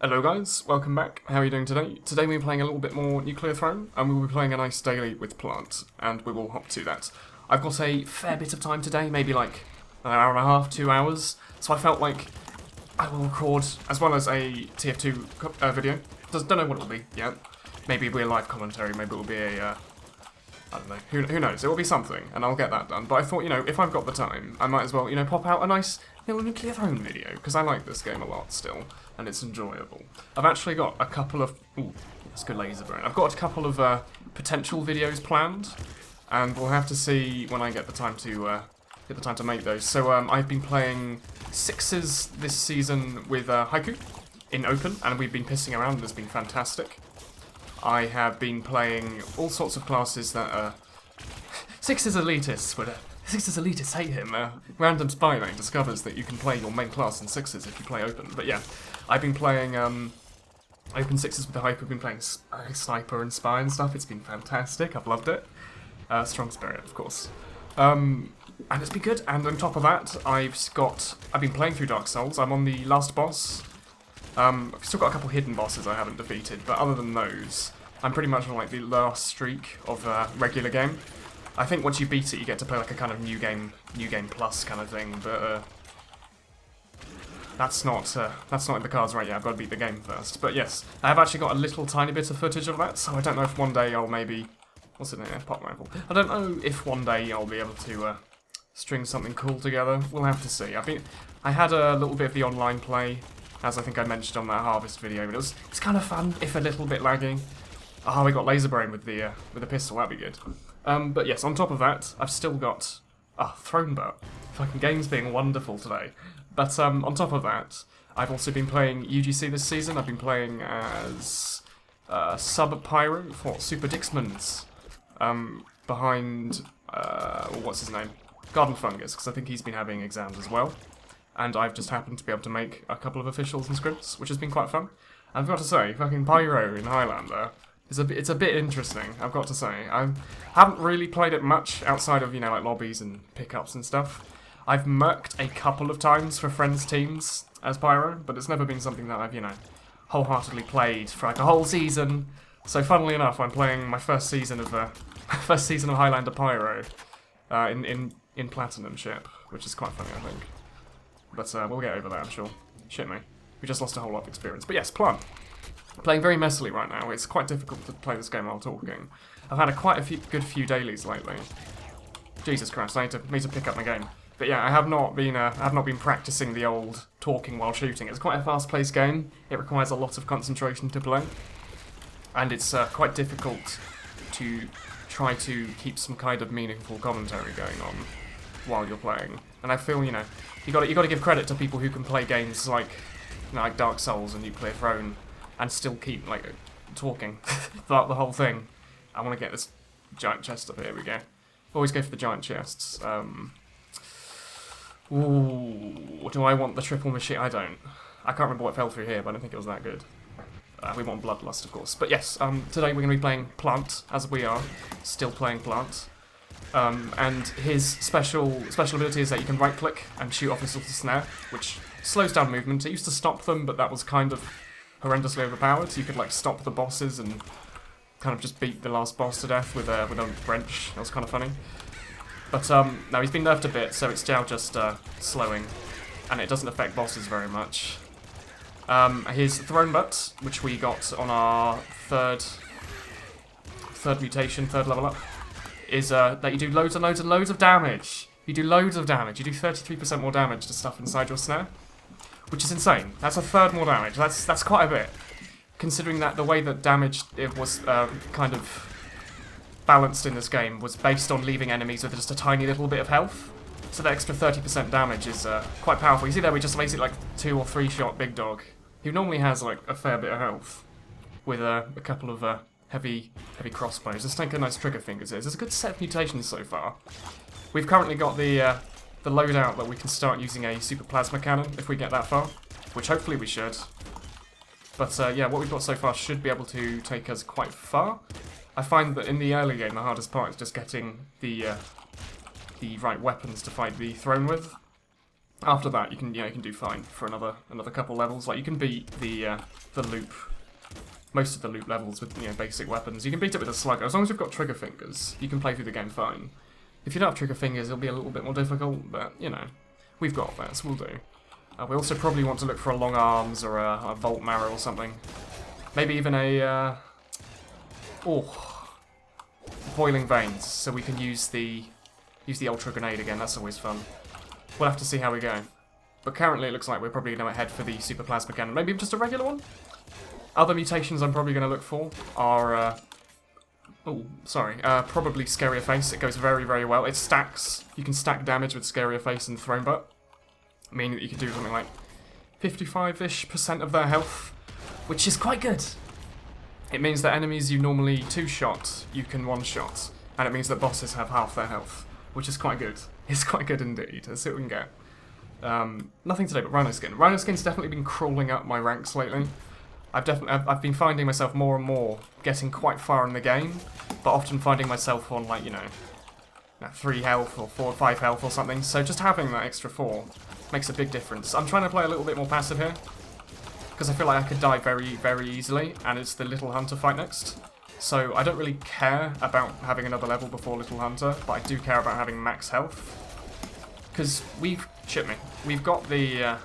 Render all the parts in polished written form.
Hello guys, welcome back. How are you doing today? Today we're playing a little bit more Nuclear Throne, and we'll be playing a nice daily with Plant, and we will hop to that. I've got a fair bit of time today, maybe like an hour and a half, 2 hours, so I felt like I will record, as well as a TF2 video. Don't know what it'll be yet. Maybe it'll be a live commentary, maybe it'll be a, I don't know, who knows, it will be something, and I'll get that done. But I thought, if I've got the time, I might as well, pop out a nice little Nuclear Throne video, because I like this game a lot still, and it's enjoyable. I've actually got a couple of, ooh, that's good laser brain. I've got a couple of potential videos planned, and we'll have to see when I get the time to make those. So I've been playing sixes this season with Haiku in open, and we've been pissing around, and it's been fantastic. I have been playing all sorts of classes that Sixes elitists would. Sixes elitists hate him. Random spy lane discovers that you can play your main class in sixes if you play open. But yeah, I've been playing open sixes with the hype. We've been playing sniper and spy and stuff. It's been fantastic. I've loved it. Strong spirit, of course. And it's been good. And on top of that, I've been playing through Dark Souls. I'm on the last boss. I've still got a couple hidden bosses I haven't defeated, but other than those, I'm pretty much on like the last streak of regular game. I think once you beat it, you get to play like a kind of new game plus kind of thing, but that's not in the cards right yet. I've got to beat the game first. But yes, I have actually got a little tiny bit of footage of that, so I don't know if one day I'll maybe, what's it in there, pop rifle. I don't know if one day I'll be able to string something cool together. We'll have to see. I had a little bit of the online play, as I think I mentioned on that Harvest video, but it's kind of fun, if a little bit laggy. Oh, we got laser brain with the pistol. That'd be good. But yes, on top of that, I've still got Throne Butt. Fucking game's being wonderful today. But on top of that, I've also been playing UGC this season. I've been playing as Sub Pyro for Super Dixmans, behind what's his name, Garden Fungus, because I think he's been having exams as well. And I've just happened to be able to make a couple of officials and scripts, which has been quite fun. I've got to say, fucking Pyro in Highlander, it's a bit interesting, I've got to say. I haven't really played it much outside of, like lobbies and pickups and stuff. I've murked a couple of times for friends' teams as Pyro, but it's never been something that I've, wholeheartedly played for like a whole season. So funnily enough, I'm playing my first season of Highlander Pyro in Platinum ship, which is quite funny, I think. But we'll get over that, I'm sure. Shit me. We just lost a whole lot of experience. But yes, Plum. Playing very messily right now. It's quite difficult to play this game while talking. I've had quite a good few dailies lately. Jesus Christ, I need to pick up my game. But yeah, I have not been practicing the old talking while shooting. It's quite a fast-paced game. It requires a lot of concentration to play, and it's quite difficult to try to keep some kind of meaningful commentary going on while you're playing. And I feel you got to give credit to people who can play games like like Dark Souls and Nuclear Throne and still keep like talking throughout the whole thing. I want to get this giant chest up here. We go. Always go for the giant chests. Ooh, do I want the triple machine? I don't. I can't remember what fell through here, but I don't think it was that good. We want Bloodlust, of course. But yes, today we're going to be playing Plant, as we are still playing Plant. And his special ability is that you can right-click and shoot off his little snare, which slows down movement. It used to stop them, but that was kind of horrendously overpowered. So you could like stop the bosses and kind of just beat the last boss to death with a wrench. That was kind of funny. But no, he's been nerfed a bit, so it's now just slowing, and it doesn't affect bosses very much. His Throne Butt, which we got on our third mutation, third level up, is that you do loads and loads and loads of damage. You do loads of damage. You do 33% more damage to stuff inside your snare, which is insane. That's a third more damage. That's quite a bit, considering that the way that damage it was kind of balanced in this game was based on leaving enemies with just a tiny little bit of health. So the extra 30% damage is quite powerful. You see there, we just basically like 2 or 3 shot Big Dog, who normally has like a fair bit of health, with a couple of heavy crossbows. Let's take a nice trigger fingers here. There's a good set of mutations so far. We've currently got the loadout that we can start using a super plasma cannon if we get that far, which hopefully we should. But yeah, what we've got so far should be able to take us quite far. I find that in the early game, the hardest part is just getting the right weapons to fight the throne with. After that, you can do fine for another couple levels. Like you can beat the loop, most of the loop levels with basic weapons. You can beat it with a slugger as long as you've got trigger fingers. You can play through the game fine. If you don't have trigger fingers, it'll be a little bit more difficult, but we've got that, so we'll do. We also probably want to look for a long arms or a volt marrow or something. Maybe even a boiling veins, so we can use the ultra grenade again. That's always fun. We'll have to see how we go. But currently it looks like we're probably going to head for the super plasma cannon. Maybe just a regular one? Other mutations I'm probably going to look for are probably Scarier Face. It goes very, very well. It stacks. You can stack damage with Scarier Face and Throne Butt, meaning that you can do something like 55-ish% of their health, which is quite good. It means that enemies you normally two-shot, you can one-shot, and it means that bosses have half their health, which is quite good. It's quite good indeed. Let's see what we can get. Nothing today but Rhino Skin. Rhino Skin's definitely been crawling up my ranks lately. I've been finding myself more and more getting quite far in the game, but often finding myself on 3 health or 4 or 5 health or something. So just having that extra 4 makes a big difference. I'm trying to play a little bit more passive here, because I feel like I could die very, very easily, and it's the Little Hunter fight next. So I don't really care about having another level before Little Hunter, but I do care about having max health. Because we've got the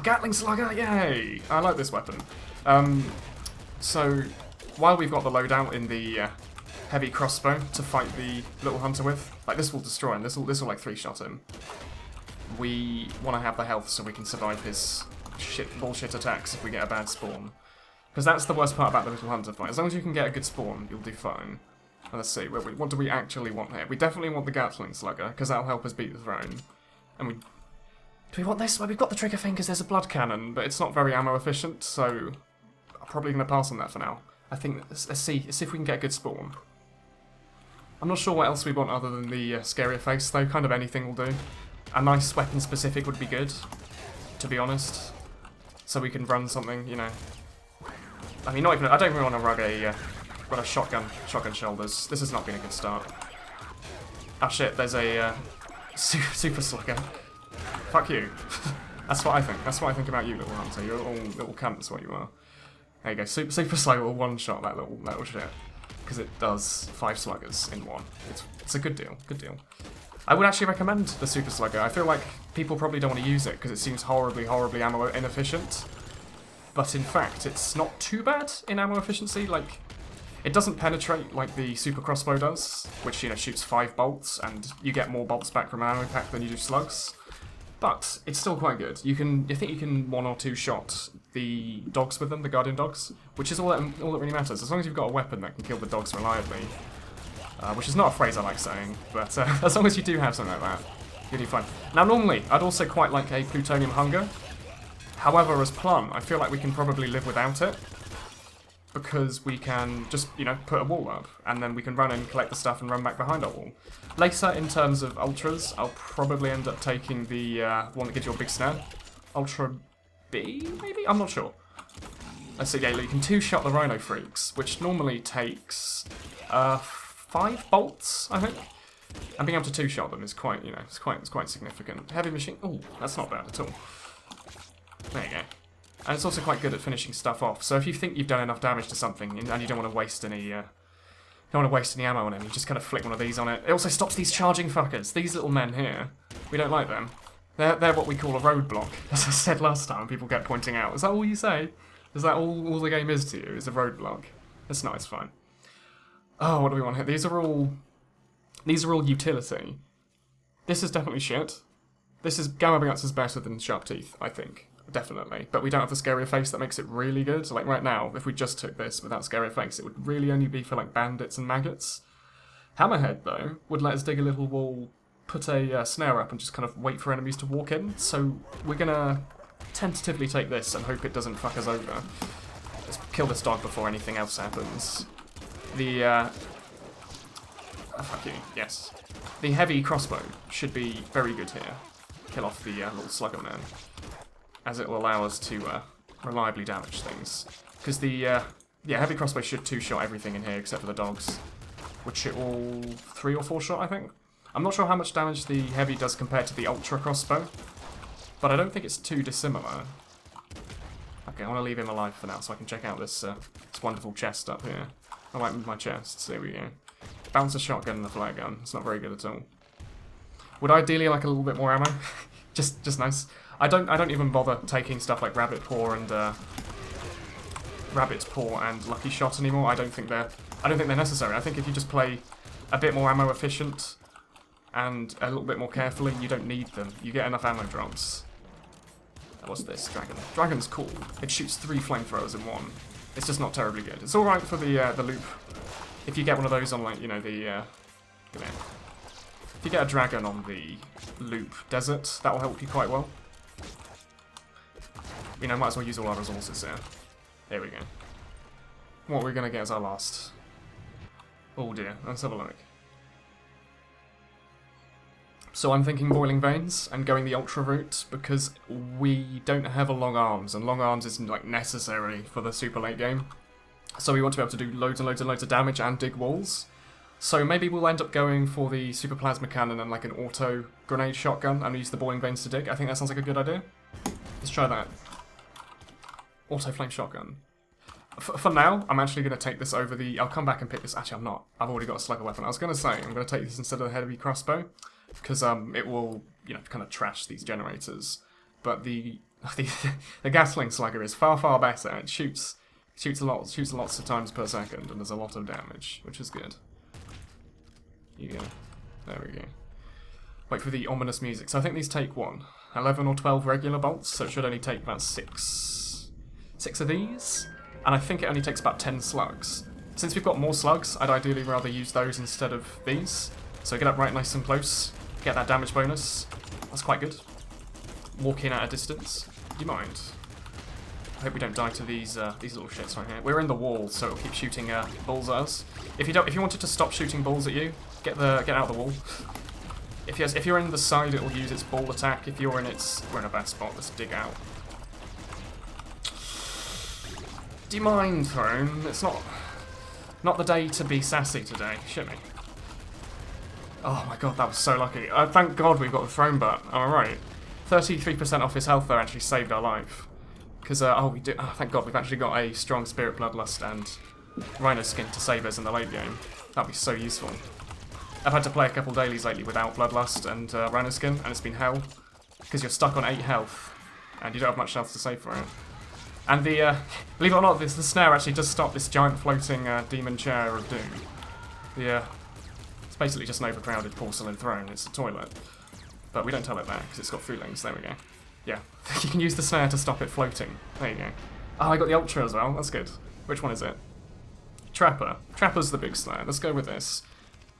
Gatling Slugger, yay! I like this weapon. So while we've got the loadout in the heavy crossbow to fight the Little Hunter with, like this will destroy him. This will like 3-shot him. We want to have the health so we can survive his bullshit attacks if we get a bad spawn. Because that's the worst part about the Little Hunter fight. As long as you can get a good spawn, you'll do fine. And let's see, what do we actually want here? We definitely want the Gatling Slugger, because that'll help us beat the Throne. And do we want this? Well, we've got the trigger fingers, there's a blood cannon, but it's not very ammo efficient, so I'm probably going to pass on that for now. I think, let's see if we can get a good spawn. I'm not sure what else we want other than the Scarier Face, though. Kind of anything will do. A nice weapon specific would be good, to be honest. So we can run something, I mean, I don't even want to rug got a shotgun shoulders. This has not been a good start. Oh shit, there's a super slugger. Fuck you. That's what I think. That's what I think about you, Little Hunter. You're a little cunt, that's what you are. There you go. Super slugger will one-shot that little shit. Because it does 5 sluggers in one. It's a good deal. Good deal. I would actually recommend the Super Slugger. I feel like people probably don't want to use it because it seems horribly ammo inefficient. But in fact, it's not too bad in ammo efficiency. Like, it doesn't penetrate like the Super Crossbow does, which, shoots 5 bolts, and you get more bolts back from ammo pack than you do slugs. But it's still quite good. I think you can 1 or 2 shot the dogs with them, the Guardian dogs, which is all that really matters. As long as you've got a weapon that can kill the dogs reliably, which is not a phrase I like saying, but as long as you do have something like that, you'll do fine. Now, normally, I'd also quite like a Plutonium Hunger. However, as Plum, I feel like we can probably live without it, because we can just, put a wall up, and then we can run and collect the stuff and run back behind our wall. Later, in terms of Ultras, I'll probably end up taking the one that gives you a big snare. Ultra B, maybe? I'm not sure. Let's see, yeah, you can 2-shot the Rhino Freaks, which normally takes 5 bolts, I think. And being able to 2-shot them is quite, it's quite significant. Heavy machine, oh, that's not bad at all. There you go. And it's also quite good at finishing stuff off. So if you think you've done enough damage to something and you don't want to waste any, ammo on him, you just kind of flick one of these on it. It also stops these charging fuckers. These little men here, we don't like them. They're what we call a roadblock, as I said last time. People kept pointing out. Is that all you say? Is that all the game is to you? Is a roadblock? It's not. It's fine. Oh, what do we want here? These are all utility. This is definitely shit. Gamma Bugats is better than Sharp Teeth, I think. Definitely. But we don't have the Scarier Face that makes it really good. So, like, right now, if we just took this without Scarier Face, it would really only be for, like, bandits and maggots. Hammerhead, though, would let us dig a little wall, put a snare up, and just kind of wait for enemies to walk in. So, we're gonna tentatively take this and hope it doesn't fuck us over. Let's kill this dog before anything else happens. The, fuck you, yes. The heavy crossbow should be very good here. Kill off the little slugger man, as it will allow us to reliably damage things. Because the heavy crossbow should 2-shot everything in here except for the dogs, which it all 3 or 4 shot, I think. I'm not sure how much damage the heavy does compared to the ultra crossbow, but I don't think it's too dissimilar. Okay, I want to leave him alive for now so I can check out this wonderful chest up here. I might move my chests. There we go. Bounce a shotgun and the flare gun. It's not very good at all. Would ideally like a little bit more ammo. just nice. I don't even bother taking stuff like Rabbit Paw and Lucky Shot anymore. I don't think they're necessary. I think if you just play a bit more ammo efficient and a little bit more carefully, you don't need them. You get enough ammo drops. What's this? Dragon. Dragon's cool. It shoots 3 flamethrowers in one. It's just not terribly good. It's alright for the loop. If you get one of those on, like, you know, if you get a dragon on the loop desert, that will help you quite well. You know, might as well use all our resources here. There we go. What we're going to get as our last. Oh dear, let's have a look. So I'm thinking Boiling Veins and going the Ultra route because we don't have a long arms, and long arms isn't like necessary for the super late game. So we want to be able to do loads and loads and loads of damage and dig walls. So maybe we'll end up going for the Super Plasma Cannon and like an auto grenade shotgun and use the Boiling Veins to dig. I think that sounds like a good idea. Let's try that. Auto Flame Shotgun. For now, I'm actually going to take this over the... I'll come back and pick this. Actually, I'm not. I've already got a slugger weapon. I was going to say, I'm going to take this instead of the heavy crossbow. Because it will, you know, kind of trash these generators. But the Gatling Slugger is far, far better. It shoots lots of times per second, and does a lot of damage, which is good. Yeah, there we go. Wait for the ominous music. So I think these take, what, 11 or 12 regular bolts, so it should only take about 6 of these. And I think it only takes about 10 slugs. Since we've got more slugs, I'd ideally rather use those instead of these. So get up right nice and close, get that damage bonus. That's quite good. Walk in at a distance. Do you mind? I hope we don't die to these little shits right here. We're in the wall, so it'll keep shooting balls at us. If you wanted to stop shooting balls at you, get out of the wall. If you're in the side, it will use its ball attack. If you're in its, we're in a bad spot. Let's dig out. Do you mind, Throne? It's not the day to be sassy today. Shit me. Oh my god, that was so lucky. Thank god we've got the throne butt. Alright. 33% off his health there actually saved our life. Because, we do. Oh, thank god we've actually got a strong Spirit Bloodlust and Rhino Skin to save us in the late game. That'd be so useful. I've had to play a couple dailies lately without Bloodlust and Rhino Skin, and it's been hell. Because you're stuck on 8 health, and you don't have much health to save for it. And the, believe it or not, the snare actually does stop this giant floating demon chair of doom. It's basically just an overcrowded porcelain throne. It's a toilet. But we don't tell it that, because it's got footings. There we go. Yeah. You can use the snare to stop it floating. There you go. Oh, I got the Ultra as well. That's good. Which one is it? Trapper. Trapper's the big snare. Let's go with this.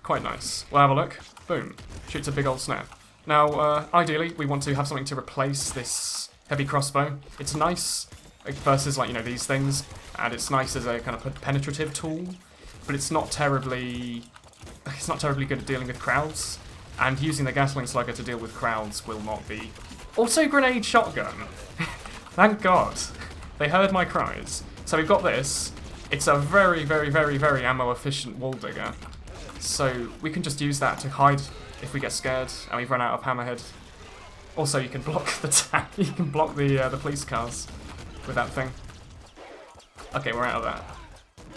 Quite nice. We'll have a look. Boom. Shoots a big old snare. Now, ideally, we want to have something to replace this heavy crossbow. It's nice versus, like, you know, these things, and it's nice as a kind of penetrative tool, but it's not terribly good at dealing with crowds, and using the Gatling Slugger to deal with crowds will not be. Also, grenade shotgun. Thank God. They heard my cries. So we've got this. It's a very, very, very, very ammo efficient wall digger. So we can just use that to hide if we get scared and we've run out of hammerhead. Also, you can block you can block the police cars with that thing. Okay, we're out of that.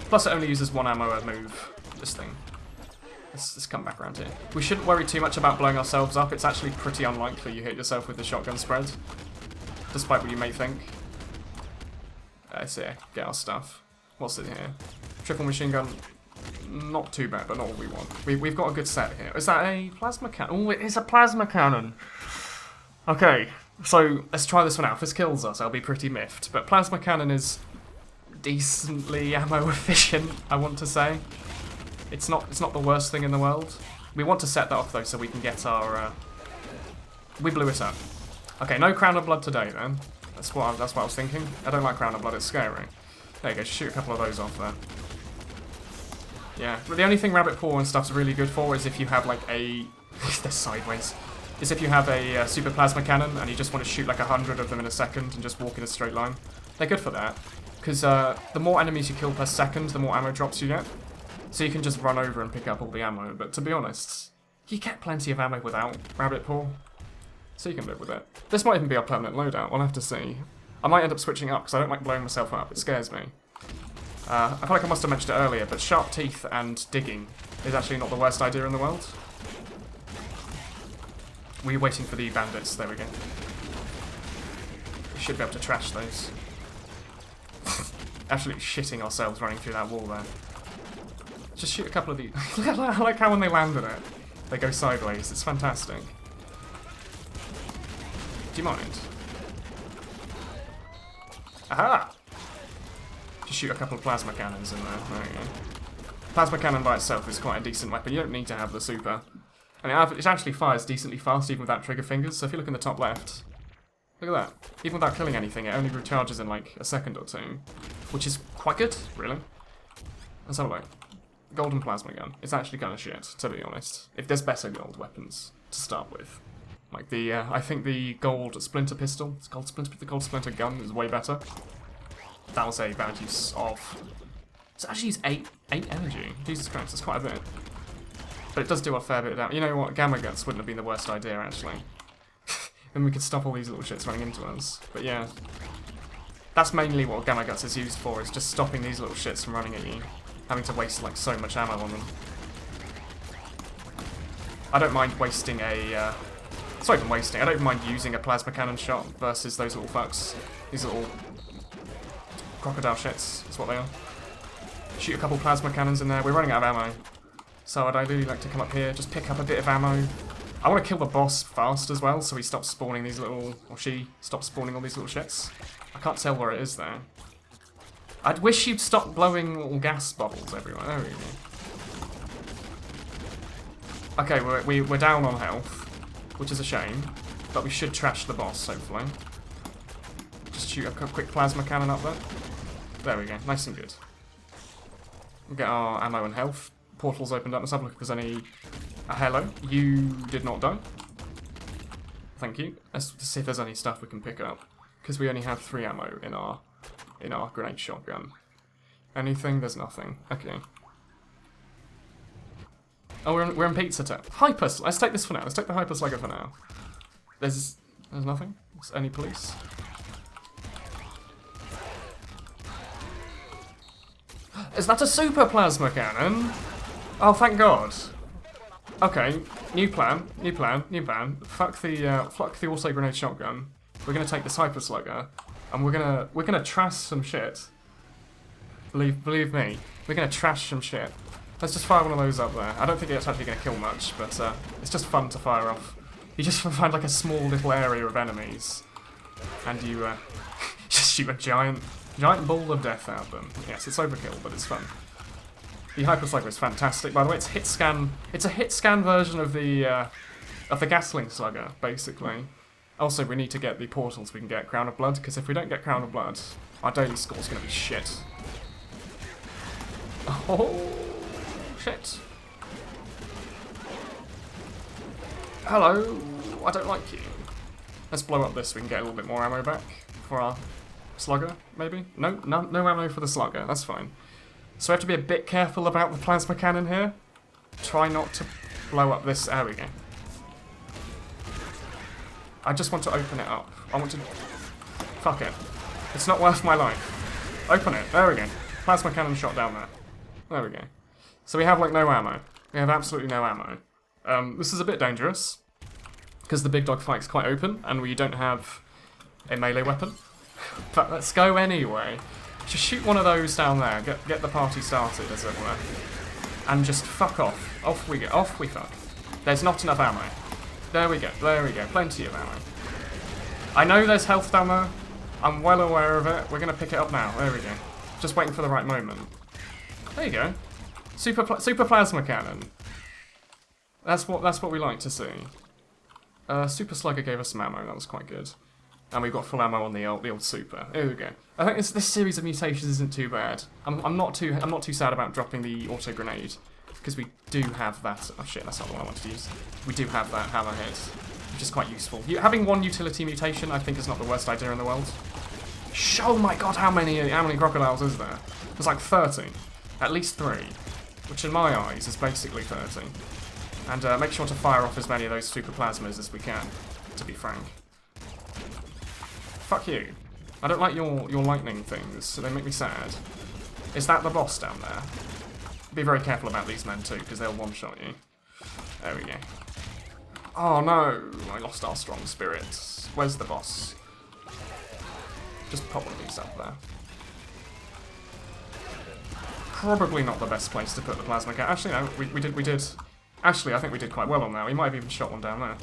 Plus, it only uses 1 ammo a move. This thing. Let's come back around here. We shouldn't worry too much about blowing ourselves up. It's actually pretty unlikely you hit yourself with the shotgun spread, despite what you may think. Let's see. Get our stuff. What's in here? Triple machine gun. Not too bad, but not what we want. We've got a good set here. Is that a plasma cannon? Oh, it is a plasma cannon. Okay, so let's try this one out. If this kills us, I'll be pretty miffed. But plasma cannon is decently ammo efficient, I want to say. It's not the worst thing in the world. We want to set that off though, so we can get our. We blew it up. Okay, no Crown of Blood today then. That's what I was thinking. I don't like Crown of Blood. It's scary. There you go. Shoot a couple of those off there. Yeah, but the only thing Rabbit Paw and stuff's really good for is if you have like a. They're sideways. Is if you have a super plasma cannon and you just want to shoot like 100 of them in a second and just walk in a straight line. They're good for that because the more enemies you kill per second, the more ammo drops you get. So you can just run over and pick up all the ammo. But to be honest, You get plenty of ammo without Rabbit Paw, so you can live with it. This might even be our permanent loadout, we'll have to see. I might end up switching up, because I don't like blowing myself up, it scares me. I feel like I must have mentioned it earlier, but sharp teeth and digging is actually not the worst idea in the world. We're waiting for the bandits, there we go. We should be able to trash those. Absolutely shitting ourselves running through that wall there. Just shoot a couple of these. I like how when they land on it, they go sideways. It's fantastic. Do you mind? Aha! Just shoot a couple of plasma cannons in there. There you go. Plasma cannon by itself is quite a decent weapon. You don't need to have the super. And it actually fires decently fast even without trigger fingers. So if you look in the top left, look at that. Even without killing anything, it only recharges in like a second or two. Which is quite good, really. Let's have a look. Golden plasma gun. It's actually kind of shit, to be honest. If there's better gold weapons to start with. Like the, I think the gold splinter pistol, the gold splinter gun is way better. That was a bad use of... It's actually used 8 energy. Jesus Christ, that's quite a bit. But it does do a fair bit of damage. You know what, Gamma Guts wouldn't have been the worst idea, actually. Then we could stop all these little shits running into us. But yeah. That's mainly what Gamma Guts is used for, is just stopping these little shits from running at you. Having to waste like so much ammo on them. I don't mind wasting a... it's not even wasting, I don't even mind using a plasma cannon shot versus those little fucks. These little crocodile shits, is what they are. Shoot a couple plasma cannons in there. We're running out of ammo. So I'd ideally like to come up here, just pick up a bit of ammo. I want to kill the boss fast as well, so he stops spawning these little... or she stops spawning all these little shits. I can't tell where it is though. I'd wish you'd stop blowing little gas bubbles everywhere. There we go. Okay, we're down on health, which is a shame, but we should trash the boss, hopefully. Just shoot a quick plasma cannon up there. There we go, nice and good. We'll get our ammo and health. Portal's opened up. Let's have a look if there's any... hello, you did not die. Thank you. Let's see if there's any stuff we can pick up, because we only have 3 ammo in our grenade shotgun. Anything? There's nothing. Okay. Oh, we're in Pizza Town. Hyper. Let's take this for now. Let's take the Hyper Slugger for now. There's nothing. Is any police? Is that a super plasma cannon? Oh, thank God. Okay. New plan. Fuck the auto grenade shotgun. We're gonna take this Hyper Slugger, and we're gonna trash some shit. Believe me, we're gonna trash some shit. Let's just fire one of those up there. I don't think it's actually gonna kill much, but it's just fun to fire off. You just find like a small little area of enemies, and you just shoot a giant ball of death at them. Yes, it's overkill, but it's fun. The Hyper Slugger is fantastic. By the way, it's hit scan. It's a hit scan version of the Gatling Slugger, basically. Also, we need to get the portal so we can get Crown of Blood, because if we don't get Crown of Blood, our daily score's going to be shit. Oh, shit. Hello, I don't like you. Let's blow up this so we can get a little bit more ammo back for our slugger, maybe? No ammo for the slugger, that's fine. So we have to be a bit careful about the plasma cannon here. Try not to blow up this... There we go. I just want to open it up. I want to... Fuck it. It's not worth my life. Open it. There we go. Plasma cannon shot down there. There we go. So we have, like, no ammo. We have absolutely no ammo. This is a bit dangerous, because the big dog fight's quite open, and we don't have a melee weapon. But let's go anyway. Just shoot one of those down there. Get the party started, as it were. And just fuck off. Off we go. Off we fuck. There's not enough ammo. There we go. There we go. Plenty of ammo. I know there's health down there. I'm well aware of it. We're going to pick it up now. There we go. Just waiting for the right moment. There you go. Super plasma cannon. That's what we like to see. Super Slugger gave us some ammo. That was quite good. And we've got full ammo on the old super. There we go. I think this series of mutations isn't too bad. I'm not too sad about dropping the auto grenade, because we do have that. Oh shit, that's not the one I wanted to use. We do have that hammerhead, which is quite useful. Having one utility mutation, I think, is not the worst idea in the world. Oh my god, how many crocodiles is there? There's like 30, at least 3, which in my eyes is basically 30. And make sure to fire off as many of those super plasmas as we can, to be frank. Fuck you. I don't like your lightning things, so they make me sad. Is that the boss down there? Be very careful about these men too, because they'll one-shot you. There we go. Oh no, I lost our strong spirits. Where's the boss? Just pop one of these up there. Probably not the best place to put the plasma cannon. Actually, no, we did. Actually, I think we did quite well on that. We might have even shot one down there.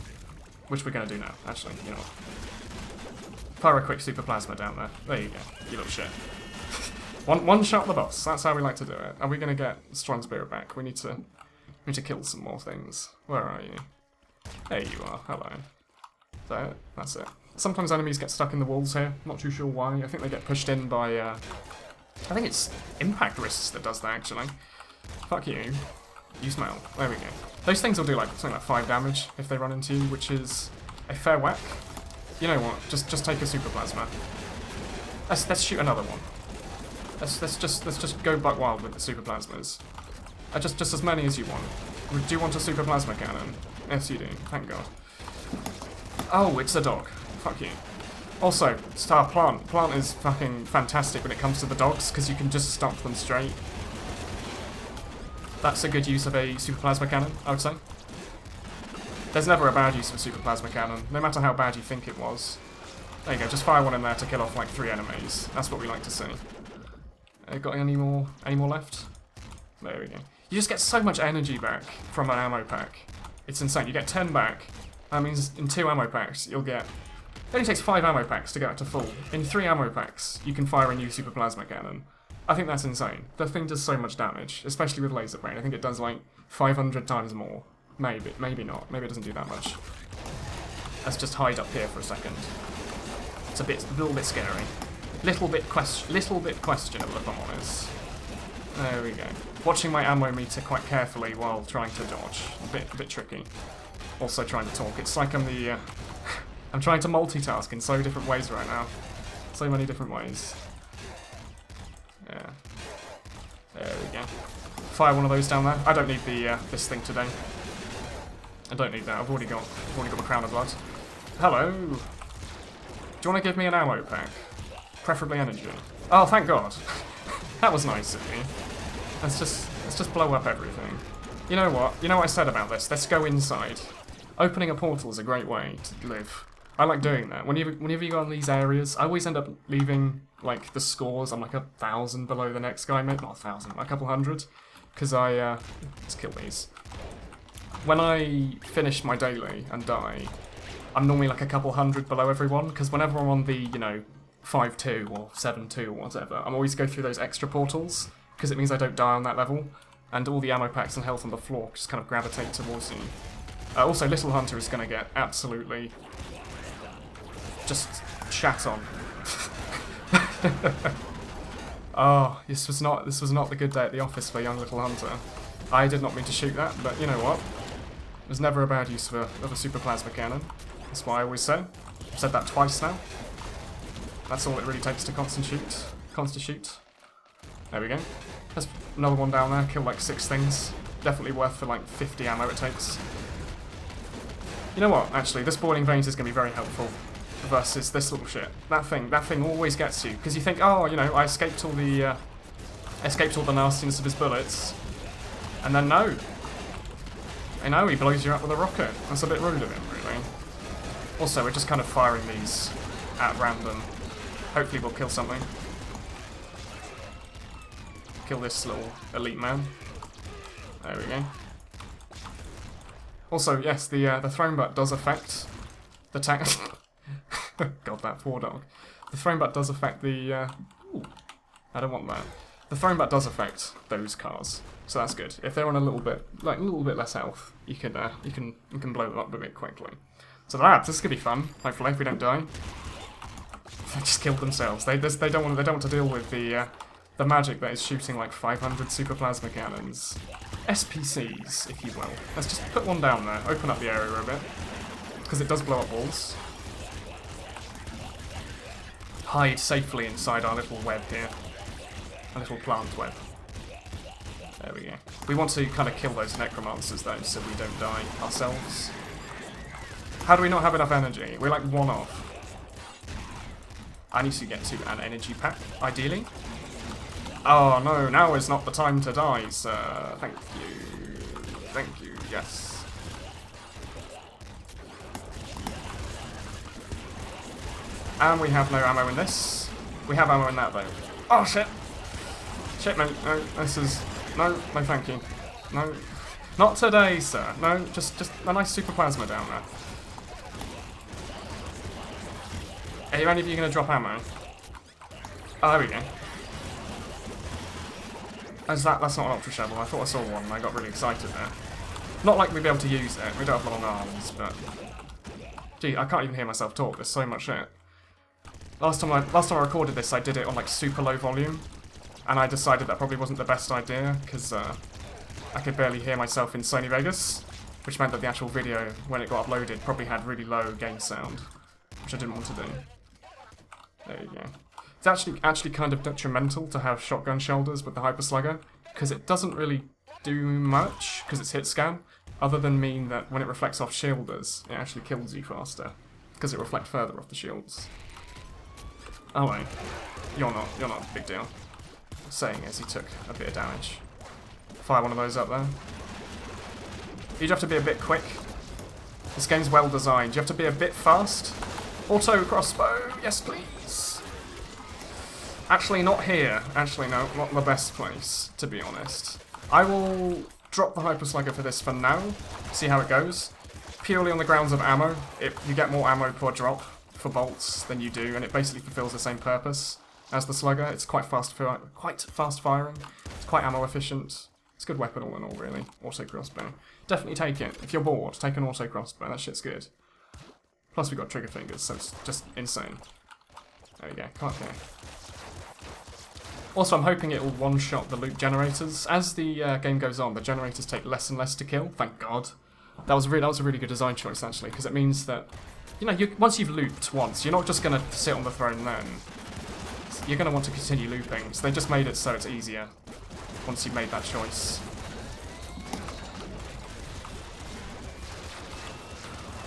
Which we're going to do now, actually, you know what. Fire a quick super plasma down there. There you go, you little shit. one shot the boss, that's how we like to do it. Are we going to get strong spirit back? We need to kill some more things. Where are you? There you are, hello. Is that it? That's it. Sometimes enemies get stuck in the walls here, not too sure why. I think they get pushed in by, I think it's impact risks that does that, actually. Fuck you. You smell. There we go. Those things will do like something like 5 damage if they run into you, which is a fair whack. You know what? Just take a super plasma. Let's shoot another one. Let's just go buck wild with the super plasmas. Just as many as you want. Do you want a super plasma cannon? Yes, you do. Thank God. Oh, it's a dog. Fuck you. Also, Star Plant. Plant is fucking fantastic when it comes to the dogs because you can just stomp them straight. That's a good use of a super plasma cannon, I would say. There's never a bad use of a super plasma cannon, no matter how bad you think it was. There you go, just fire one in there to kill off like 3 enemies. That's what we like to see. Got any more left? There we go. You just get so much energy back from an ammo pack. It's insane. You get 10 back. That means in 2 ammo packs you'll get... It only takes 5 ammo packs to get it to full. In 3 ammo packs you can fire a new super plasma cannon. I think that's insane. The thing does so much damage, especially with laser brain. I think it does like 500 times more. Maybe not. Maybe it doesn't do that much. Let's just hide up here for a second. It's a little bit scary. Little bit questionable, if I'm honest. There we go. Watching my ammo meter quite carefully while trying to dodge. A bit tricky. Also trying to talk. It's like I'm the... I'm trying to multitask in so different ways right now. So many different ways. Yeah. There we go. Fire one of those down there. I don't need the this thing today. I don't need that. I've already got my crown of blood. Hello. Do you want to give me an ammo pack? Preferably energy. Oh, thank God. That was nice of you. Let's just blow up everything. You know what? You know what I said about this? Let's go inside. Opening a portal is a great way to live. I like doing that. Whenever you go in these areas, I always end up leaving like the scores. I'm like 1,000 below the next guy, maybe not 1,000, like a couple hundred, because I let's kill these. When I finish my daily and die, I'm normally like a couple hundred below everyone, because whenever I'm on the 5-2 or 7-2 or whatever, I'm always go through those extra portals because it means I don't die on that level, and all the ammo packs and health on the floor just kind of gravitate towards you. Also, Little Hunter is going to get absolutely just shat on. Oh, this was not the good day at the office for young Little Hunter. I did not mean to shoot that, but you know what? There's never a bad use of a super plasma cannon. That's what I always say. I've said that twice now. That's all it really takes to constant shoot. There we go. There's another one down there. Kill like 6 things. Definitely worth for like 50 ammo it takes. You know what? Actually, this boiling veins is going to be very helpful versus this little shit. That thing always gets you because you think, oh, I escaped all the nastiness of his bullets, and then no. I know, he blows you up with a rocket. That's a bit rude of him, really. Also, we're just kind of firing these at random. Hopefully we'll kill something. Kill this little elite man. There we go. Also, yes, the thrown butt does affect the tank. God, that poor dog. The thrown butt does affect the... Ooh, I don't want that. The thrown butt does affect those cars, so that's good. If they're on a little bit less health, you can blow them up a bit quickly. So lads, this could be fun. Hopefully, if we don't die. They just killed themselves. They don't want to deal with the magic that is shooting like 500 super plasma cannons. SPCs, if you will. Let's just put one down there. Open up the area a bit, because it does blow up walls. Hide safely inside our little web here. A little plant web. There we go. We want to kind of kill those necromancers though, so we don't die ourselves. How do we not have enough energy? We're like one off. I need to get to an energy pack, ideally. Oh no, now is not the time to die, sir. Thank you. Thank you, yes. And we have no ammo in this. We have ammo in that though. Oh shit! Shit, mate. No, this is... No, no thank you. No. Not today, sir. No, just a nice super plasma down there. Are any of you going to drop ammo? Oh, there we go. That's not an Ultra Shovel. I thought I saw one and I got really excited there. Not like we'd be able to use it. We don't have long arms, but... Gee, I can't even hear myself talk. There's so much shit. Last time I recorded this, I did it on like super low volume. And I decided that probably wasn't the best idea, because I could barely hear myself in Sony Vegas. Which meant that the actual video, when it got uploaded, probably had really low gain sound. Which I didn't want to do. There you go. It's actually kind of detrimental to have shotgun shoulders with the Hyper Slugger, because it doesn't really do much, because it's hit scan, other than mean that when it reflects off shielders, it actually kills you faster, because it reflects further off the shields. Oh wait, you're not a big deal. Saying as he took a bit of damage. Fire one of those up there. You'd have to be a bit quick. This game's well designed. You have to be a bit fast. Auto crossbow, yes please. Actually, not here. Actually, no, not the best place, to be honest. I will drop the Hyper Slugger for this for now, see how it goes. Purely on the grounds of ammo. You get more ammo per drop for bolts than you do, and it basically fulfills the same purpose as the Slugger. It's quite fast firing. It's quite ammo efficient. It's a good weapon all in all, really. Auto crossbow. Definitely take it. If you're bored, take an auto crossbow. That shit's good. Plus we've got trigger fingers, so it's just insane. There we go. Can't hear. Also, I'm hoping it will one-shot the loot generators. As the game goes on, the generators take less and less to kill. Thank God. That was a really good design choice, actually, because it means that, you know, once you've looped once, you're not just going to sit on the throne then. You're going to want to continue looping. So they just made it so it's easier once you've made that choice.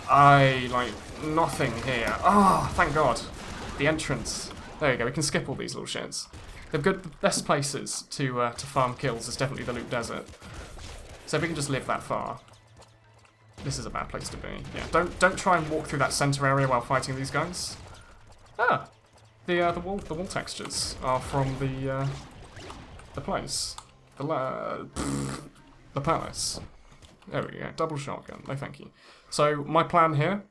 Like nothing here. Oh, thank God. The entrance. There you go. We can skip all these little shits. The best places to farm kills is definitely the Loot Desert. So if we can just live that far. This is a bad place to be. Yeah, don't try and walk through that center area while fighting these guys. Ah, the wall textures are from the place, the palace. There we go. Double shotgun. No, thank you. So my plan here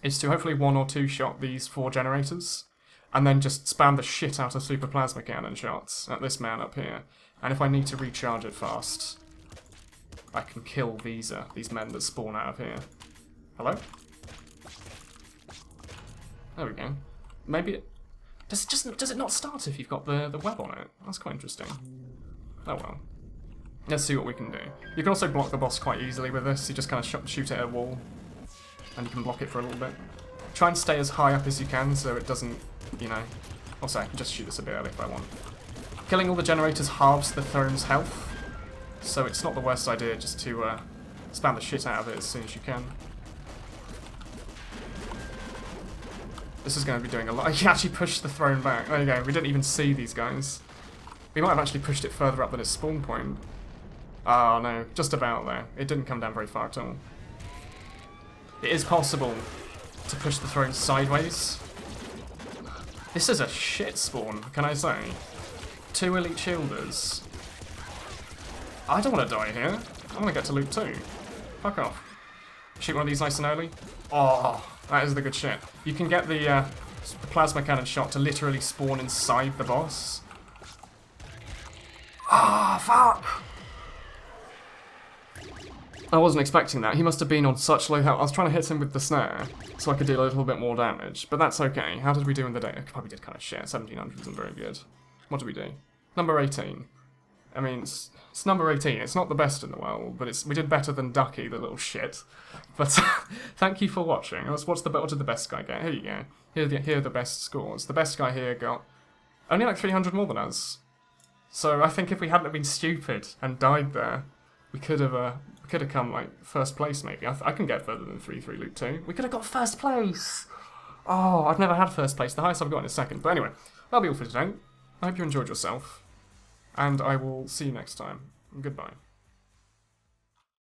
is to hopefully 1 or 2 shot these 4 generators, and then just spam the shit out of super plasma cannon shots at this man up here. And if I need to recharge it fast, I can kill these men that spawn out of here. Hello? There we go. Maybe it... Does it not start if you've got the web on it? That's quite interesting. Oh well. Let's see what we can do. You can also block the boss quite easily with this. You just kind of shoot it at a wall, and you can block it for a little bit. Try and stay as high up as you can so it doesn't, you know... Also, I can just shoot this a bit early if I want. Killing all the generators halves the throne's health, so it's not the worst idea just to spam the shit out of it as soon as you can. This is going to be doing a lot. You actually pushed the throne back. There you go. We didn't even see these guys. We might have actually pushed it further up than its spawn point. Oh no, just about there. It didn't come down very far at all. It is possible to push the throne sideways. This is a shit spawn, can I say? 2 elite shielders. I don't want to die here. I want to get to loot 2. Fuck off. Shoot one of these nice and early. Oh, that is the good shit. You can get the plasma cannon shot to literally spawn inside the boss. Ah, fuck! I wasn't expecting that. He must have been on such low health. I was trying to hit him with the snare so I could deal a little bit more damage, but that's okay. How did we do in the day? Probably did kind of shit. 1700 isn't very good. What did we do? Number 18. I mean, it's number 18. It's not the best in the world, but we did better than Ducky, the little shit. But thank you for watching. What did the best guy get? Here you go. Here are the best scores. The best guy here got only like 300 more than us. So I think if we hadn't been stupid and died there, we could have come like first place maybe. I can get further than 3-3 Loot 2. We could have got first place. Oh, I've never had first place. The highest I've got is second. But anyway, that'll be all for today. I hope you enjoyed yourself, and I will see you next time. Goodbye.